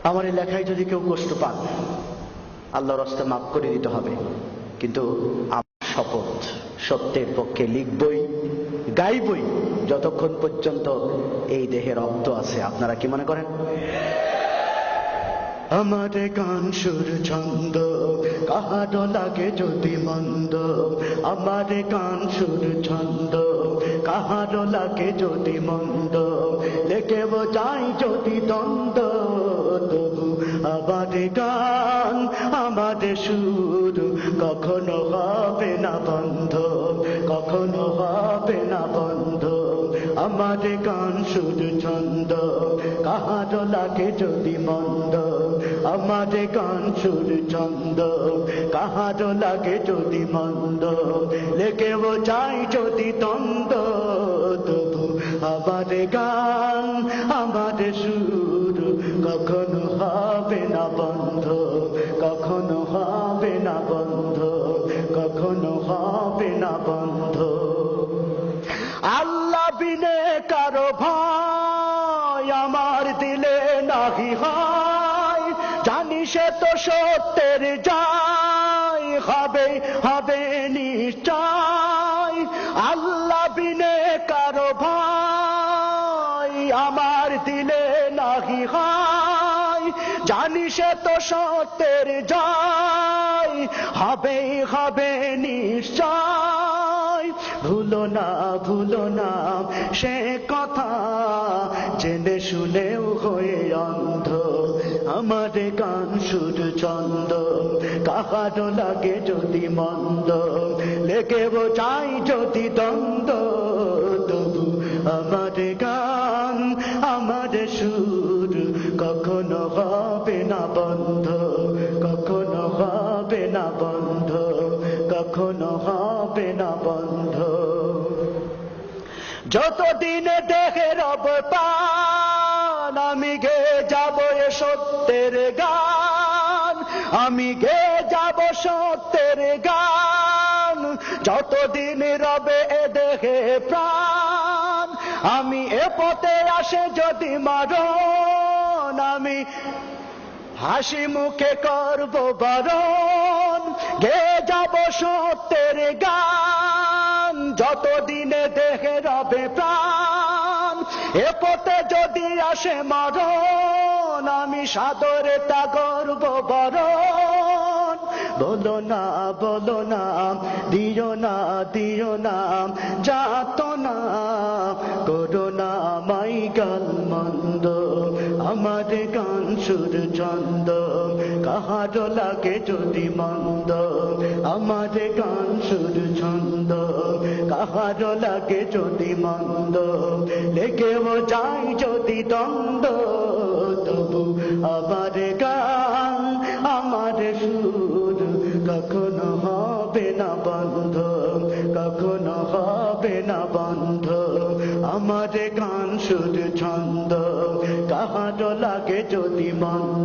আমার এই লেখায় যদি কেউ কষ্ট পান, আল্লাহর রাস্তা মাফ করে দিতে হবে। কিন্তু আমার শপথ, সত্যের পক্ষে লিখবই, গাইবই যতক্ষণ পর্যন্ত এই দেহে রক্ত আছে। আপনারা কি মনে করেন? আমার গান সুর ছন্দ কাহারো লাগে যদি মন্দ, আমার গান সুর ছন্দ কাহারো লাগে যদি মন্দ, লেখেব যাই যদি দ্বন্দ্ব, তবু আমার গান আমার সুর কখনো হবে না বন্ধ, কখনো হবে না বন্ধ। আমার গান সুর ছন্দ কাহারো লাগে যদি মন্দ, আমার গান সুর ছন্দ কাহারো লাগে যদি মন্দ, লেখেব যাই যদি দ্বন্দ্ব, তবু আমার গান আমার সুর কখনো হবে না বন্ধ, কখনো হবে না বন্ধ, কখনো হবে না বন্ধ। আল্লাহ বিনে কারো ভয় আমার দিলে নাহি হয়, জানি সে তো সত্যের জয় হবে, হবে নিশ্চয়। আল্লাহ বিনে কারো ভয় আমার দিলে নাহি হয়, জানি সে তো সত্যের জয় হবে, হবে নিশ্চয়। ভুলো না, ভুলো না সে কথা, জেনে শুনেও হয়ে অন্ধ। আমার গান সুর ছন্দ কাহারো লাগে যদি মন্দ, লেখেব চাই যদি দ্বন্দ্ব, তবু আমার গান আমার সুর কখনো হবে না বন্ধ, কখনো হবে না বন্ধ, কখনো হবে না বন্ধ। যতদিন দেহে রব পান, আমি গে যাব এ সত্যের গান, আমি গে যাব সত্যের গান। যতদিন রবে এ দেহে প্রাণ, আমি এ পথে আসে যদি মারণ, আমি হাসি মুখে করব বরণ, গে যাব সত্যের গান। যতদিনে দেহে রবে প্রাণ, এ পথে যদি আসে মরণ, আমি সাদরে তা করব বরণ। বলো না, বলো না, দিও না, দিও না যাতনা, করো না মাই গাল মন্দ। আমার গান সুর ছন্দ কাহারো লাগে যদি মন্দ, আমার গান সুর ছন্দ কাহারো লাগে যদি মন্দ, লেখেব যাই যদি দ্বন্দ্ব, তবু আমার গান আমার সুর কখনো হবে না বন্ধ, কখনো হবে না বন্ধ। আমার গান সুর ছন্দ কাহারো লাগে যদি মন্দ,